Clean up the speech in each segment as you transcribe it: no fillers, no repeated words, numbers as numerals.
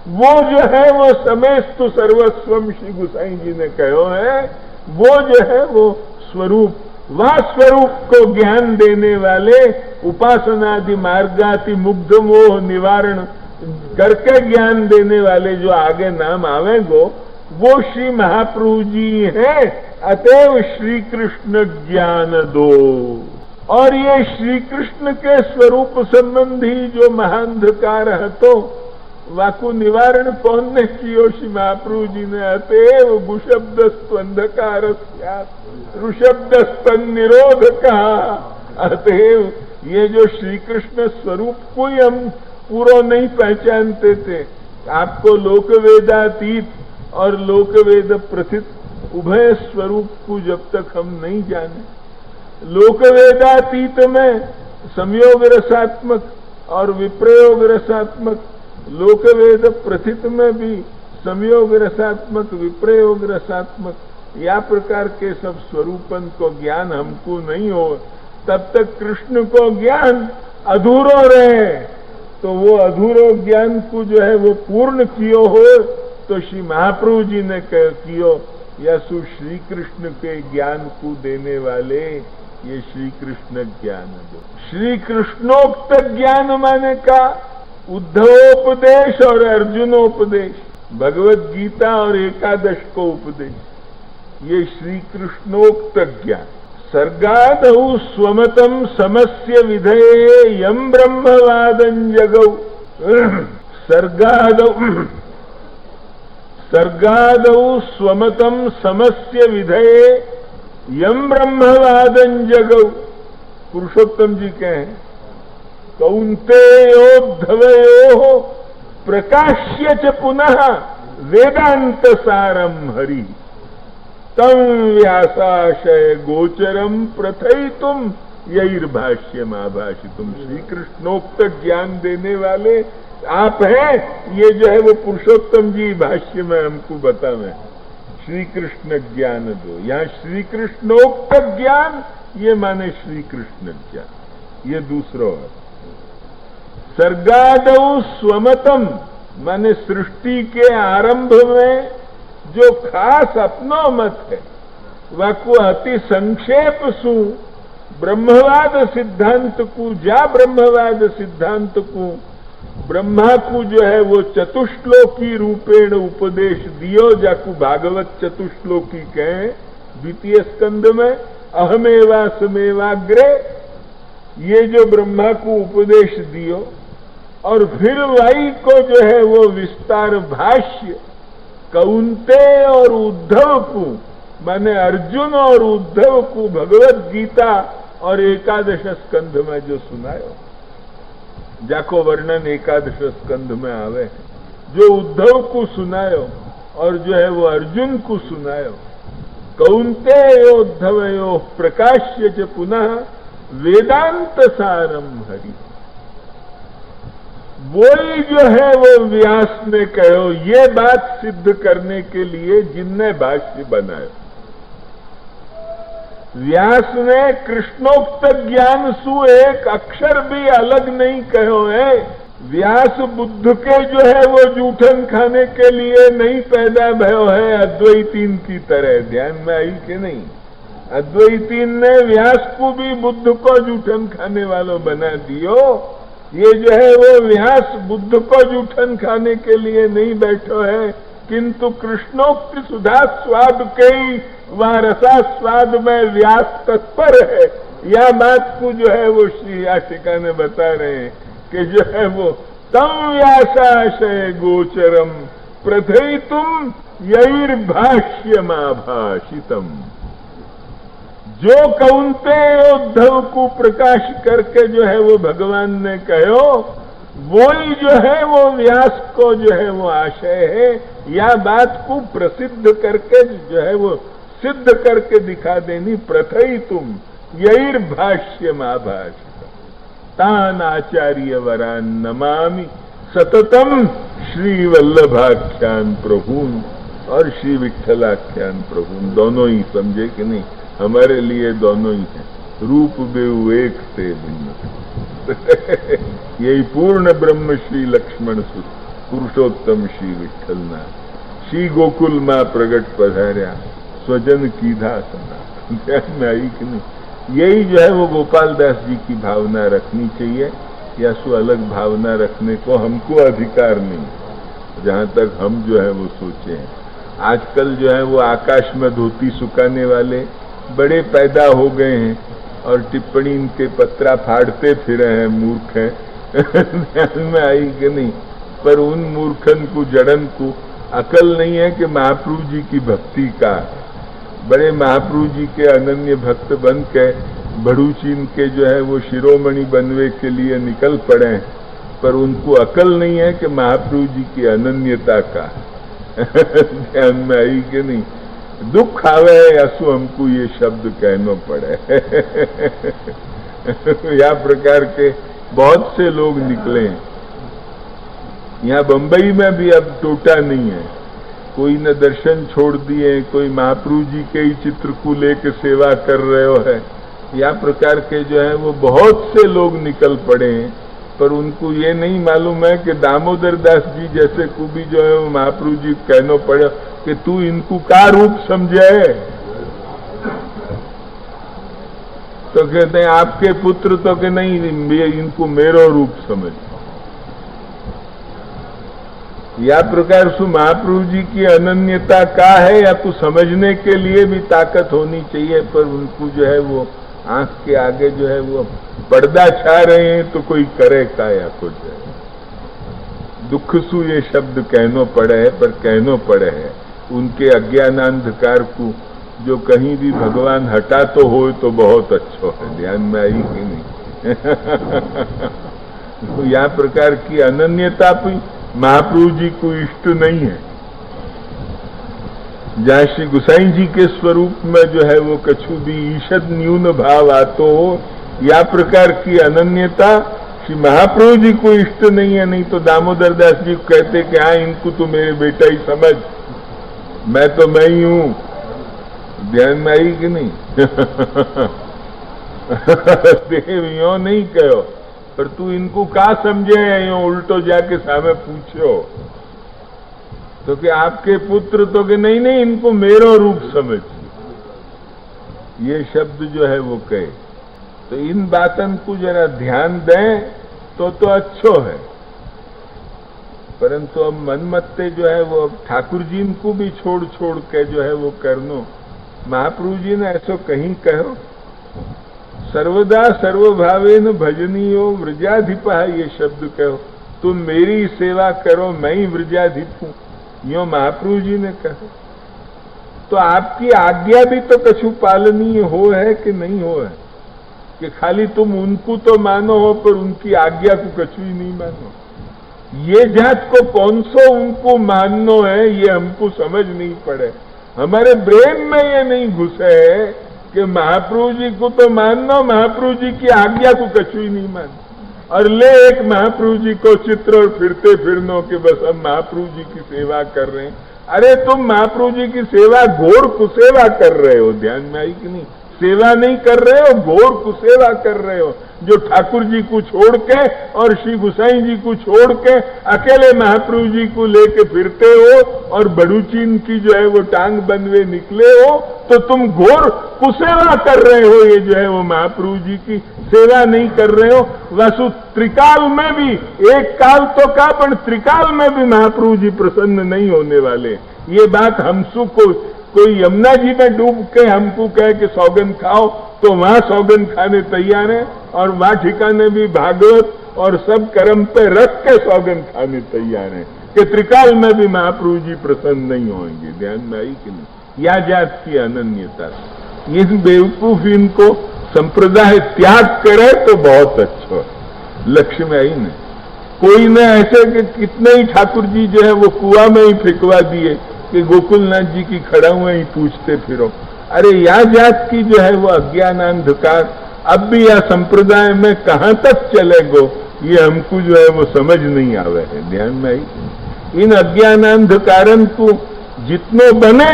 वो जो है वो समेस्तु सर्वस्वम श्री गुसाई जी ने कहो है, वो जो है वो स्वरूप, वह स्वरूप को ज्ञान देने वाले उपासनादि मार्गाति मुग्ध मोह निवारण करके ज्ञान देने वाले जो आगे नाम आवेगो वो श्री महाप्रभु जी हैं। अतएव श्री कृष्ण ज्ञान दो। और ये श्री कृष्ण के स्वरूप संबंधी जो महाअंधकार है तो वाकु निवारण कौन ने कियो? श्री महाप्रभु जी ने अतएव गुशब्दस्तु अंधकार ऋषब्दस्त निरोध कहा। अतएव ये जो श्री कृष्ण स्वरूप को ही हम पूरा नहीं पहचानते थे, आपको लोक वेदातीत और लोक वेद प्रसिद्ध उभय स्वरूप को जब तक हम नहीं जाने, लोक वेदातीत में संयोग रसात्मक और विप्रयोग रसात्मक, लोक वेद प्रथित में भी संयोग रसात्मक विप्रयोग रसात्मक या प्रकार के सब स्वरूपन को ज्ञान हमको नहीं हो, तब तक कृष्ण को ज्ञान अधूरो रहे। तो वो अधूरो ज्ञान को जो है वो पूर्ण कियो हो तो श्री महाप्रभु जी ने कियो, या सु श्री कृष्ण के ज्ञान को देने वाले ये श्री कृष्ण ज्ञान दो। श्री कृष्णोक्त ज्ञान माने का उद्धवोपदेश और अर्जुनोपदेश, भगवत गीता और एकादश को उपदेश, ये श्री कृष्णोक्त ज्ञान। सर्गादौ स्वमतम समस्य विधये यम ब्रह्मवादं जगौ। सर्गादौ स्वमतम समस्य विधये यम ब्रह्मवादं जगौ। पुरुषोत्तम जी कहें कौन्तेयोद्धवयोः प्रकाश्य च पुनः वेदांत सारम हरि तम व्यासाशय गोचरम प्रथयितुम यैर्भाष्यमाभाषितुम। श्री कृष्णोक्त ज्ञान देने वाले आप हैं। ये जो है वो पुरुषोत्तम जी भाष्य में हमको बतावे श्री कृष्ण ज्ञान दो। यहाँ श्री कृष्णोक्त ज्ञान ये माने श्री कृष्ण ज्ञान, ये दूसरा है। सर्गादौ स्वमतम माने सृष्टि के आरंभ में जो खास अपनो मत है वाको अति संक्षेप सु ब्रह्मवाद सिद्धांत को, जा ब्रह्मवाद सिद्धांत को ब्रह्मा को जो है वो चतुश्लोकी रूपेण उपदेश दियो, जाकू भागवत चतुश्लोकी कहें द्वितीय स्कंद में अहमेवा समेवाग्रे, ये जो ब्रह्मा को उपदेश दियो। और फिर वाई को जो है वो विस्तार भाष्य कौन्ते और उद्धव को माने अर्जुन और उद्धव को भगवत गीता और एकादश स्कंध में जो सुनायो, जाको वर्णन एकादश स्कंध में आवे, जो उद्धव को सुनायो और जो है वो अर्जुन को सुनायो। कौन्ते उद्धवयो प्रकाश्य च पुनः वेदांत सारम हरि। वही जो है वो व्यास ने कहो, ये बात सिद्ध करने के लिए जिनने भाष्य बनाया। व्यास ने कृष्णोक्त ज्ञान सु एक अक्षर भी अलग नहीं कहो है। व्यास बुद्ध के जो है वो जूठन खाने के लिए नहीं पैदा भयो है अद्वैतीन की तरह। ध्यान में आई कि नहीं? अद्वैतीन ने व्यास को भी बुद्ध को जूठन खाने वालों बना दियो। ये जो है वो व्यास बुद्ध को जूठन खाने के लिए नहीं बैठो है, किंतु कृष्णोक्ति सुधा स्वाद के ही वह रसा स्वाद में व्यास तत्पर है। यह बात को जो है वो श्री याचिका ने बता रहे हैं कि जो है वो तम व्यासाशय गोचरम प्रथयितुम यैर्भाष्यमाभाषितम। जो कौन्ते उद्धव को प्रकाश करके जो है वो भगवान ने कहो, वो ही जो है वो व्यास को जो है वो आशय है। या बात को प्रसिद्ध करके जो है वो सिद्ध करके दिखा देनी। प्रथयितुम यैर्भाष्यमाभाषितम तान आचार्य वरान नमामि सततम श्री वल्लभाख्यान प्रभुन और श्री विठ्ठलाख्यान प्रभुन। दोनों ही समझे कि नहीं? हमारे लिए दोनों ही हैं, रूप बेउ एक से भिन्न। यही पूर्ण ब्रह्म श्री लक्ष्मण सुत पुरुषोत्तम श्री विठ्ठलना श्री गोकुल मां प्रगट पधार्या स्वजन कीधा सना। ध्यान में आई कि नहीं? यही जो है वो गोपाल दास जी की भावना रखनी चाहिए, या सो अलग भावना रखने को हमको अधिकार नहीं, जहां तक हम जो है वो सोचे हैं। आजकल जो है वो आकाश में धोती सुखाने वाले बड़े पैदा हो गए हैं और टिप्पणी इनके पत्रा फाड़ते फिरे हैं, मूर्ख हैं। ध्यान में आई कि नहीं? पर उन मूर्खन को, जड़न को अकल नहीं है कि महाप्रभु जी की भक्ति का, बड़े महाप्रभु जी के अनन्य भक्त बन के भड़ूचीन के जो है वो शिरोमणि बनने के लिए निकल पड़े, पर उनको अकल नहीं है कि महाप्रभु जी की अनन्यता का। ध्यान में आई कि नहीं? दुख आवे असु हमको ये शब्द कहना पड़े। यह प्रकार के बहुत से लोग निकले। यहाँ बंबई में भी अब टोटा नहीं है, कोई न दर्शन छोड़ दिए, कोई महाप्रभु जी के ही चित्र को लेकर सेवा कर रहे हो है। या प्रकार के जो है वो बहुत से लोग निकल पड़े हैं, पर उनको ये नहीं मालूम है कि दामोदर दास जी जैसे को भी जो है वो महाप्रभु जी कहना पड़े कि तू इनको का रूप समझे। तो कहते हैं आपके पुत्र, तो कि नहीं, इनको मेरो रूप समझ। या प्रकार से महाप्रभु जी की अनन्यता का है, या कुछ समझने के लिए भी ताकत होनी चाहिए, पर उनको जो है वो आंख के आगे जो है वो पर्दा छा रहे हैं, तो कोई करे का या कुछ है। दुख सु ये शब्द कहनो पड़े है, पर कहनो पड़े है उनके अज्ञानांधकार को, जो कहीं भी भगवान हटा तो हो तो बहुत अच्छा है। ध्यान में आई कि नहीं? तो यह प्रकार की अनन्यता भी महाप्रभु जी को इष्ट नहीं है। जहाँ श्री गोसाई जी के स्वरूप में जो है वो कछु भी ईषद न्यून भाव आतो हो, या प्रकार की अनन्यता श्री महाप्रभु जी को इष्ट नहीं है। नहीं तो दामोदर दास जी कहते कि हाँ, इनको तो मेरे बेटा ही समझ, मैं तो मैं ही हूं। ध्यान में आई कि नहीं? देव यो नहीं कहो, पर तू इनको का समझे, यो उल्टो जाके सामने पूछो तो कि आपके पुत्र, तो कि नहीं नहीं, इनको मेरो रूप समझ। ये शब्द जो है वो कहे, तो इन बातन को जरा ध्यान दें तो अच्छो है। परंतु अब मनमत्ते जो है वो ठाकुर जी को भी छोड़ छोड़ के जो है वो करनो। महाप्रभु जी ने ऐसो कहीं कहो, सर्वदा सर्वभावेन भजनीयो व्रजाधिपा, ये शब्द कहो, तुम मेरी सेवा करो, मैं ही व्रजाधिप हूं, यो महाप्रभु जी ने कहा। तो आपकी आज्ञा भी तो कछु पालनीय हो है कि नहीं हो है, कि खाली तुम उनको तो मानो हो पर उनकी आज्ञा को कछु ही नहीं मानो। ये जात को कौन सो उनको माननो है, ये हमको समझ नहीं पड़े। हमारे ब्रेन में ये नहीं घुसे है कि महाप्रभु जी को तो मानना, महाप्रभु जी की आज्ञा को कछु ही नहीं मानो। और ले एक महाप्रभु जी को चित्र और फिरते फिरनो कि बस हम महाप्रभु जी की सेवा कर रहे हैं। अरे तुम महाप्रभु जी की सेवा घोर कुसेवा कर रहे हो। ध्यान में आई कि नहीं? सेवा नहीं कर रहे हो, घोर कुसेवा कर रहे हो, जो ठाकुर जी को छोड़ के और श्री गोसाई जी को छोड़ के अकेले महाप्रभु जी को लेके फिरते हो और बड़ूचीन की जो है वो टांग बनवे निकले हो, तो तुम घोर कुसेवा कर रहे हो। ये जो है वो महाप्रभु जी की सेवा नहीं कर रहे हो। वसु त्रिकाल में भी, एक काल तो का, पर त्रिकाल में भी महाप्रभु जी प्रसन्न नहीं होने वाले। ये बात हमसु को कोई यमुना जी में डूब के हमको कहे कि सौगन खाओ, तो वहां सौगन खाने तैयार है, और वहां ठिकाने भी भागवत और सब कर्म पे रख के सौगन खाने तैयार है कि त्रिकाल में भी महाप्रभु जी प्रसन्न नहीं होंगे। ध्यान में आई कि नहीं? या जात की अनन्यता, इस बेवकूफ इनको संप्रदाय त्याग करे तो बहुत अच्छा। लक्ष्य में आई नहीं, कोई न ऐसे कि कितने ही ठाकुर जी जो है वो कुआं में ही फेंकवा दिए कि गोकुलनाथ जी की खड़ा हुए ही पूछते फिरो। अरे या जात की जो है वो अज्ञानांधकार अब भी या संप्रदाय में कहां तक चलेगो, ये हमको जो है वो समझ नहीं आवे है। ध्यान में आई, इन अज्ञानांधकारन को जितनो बने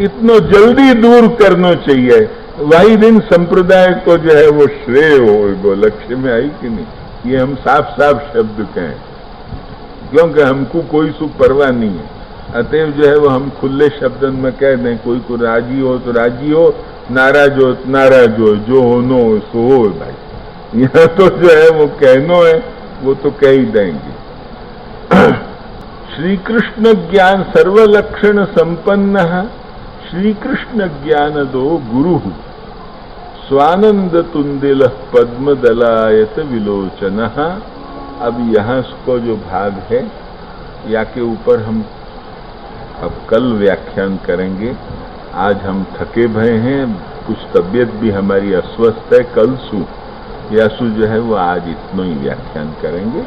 इतनो जल्दी दूर करना चाहिए, वही दिन संप्रदाय को जो है वो श्रेय होगो। लक्ष्य में आई कि नहीं? ये हम साफ साफ शब्द कहें। क्योंकि हमको कोई सुख परवाह नहीं है। अतएव जो है वो हम खुले शब्दन में कह दें, कोई को राजी हो तो राजी हो, नाराज हो तो नाराज हो, जो होनो सो हो भाई। यह तो जो है वो कहनो है, वो तो कह ही देंगे। श्री कृष्ण ज्ञान सर्वलक्षण संपन्न श्री कृष्ण ज्ञान दो गुरु स्वानंद तुंदिल पद्म दलायत विलोचन। अब यहाँ को जो भाग है या के ऊपर हम अब कल व्याख्यान करेंगे। आज हम थके भय हैं, कुछ तबीयत भी हमारी अस्वस्थ है। कल सु या सु जो है वो आज इतना ही व्याख्यान करेंगे।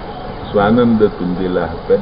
स्वानंद तुंदिला पे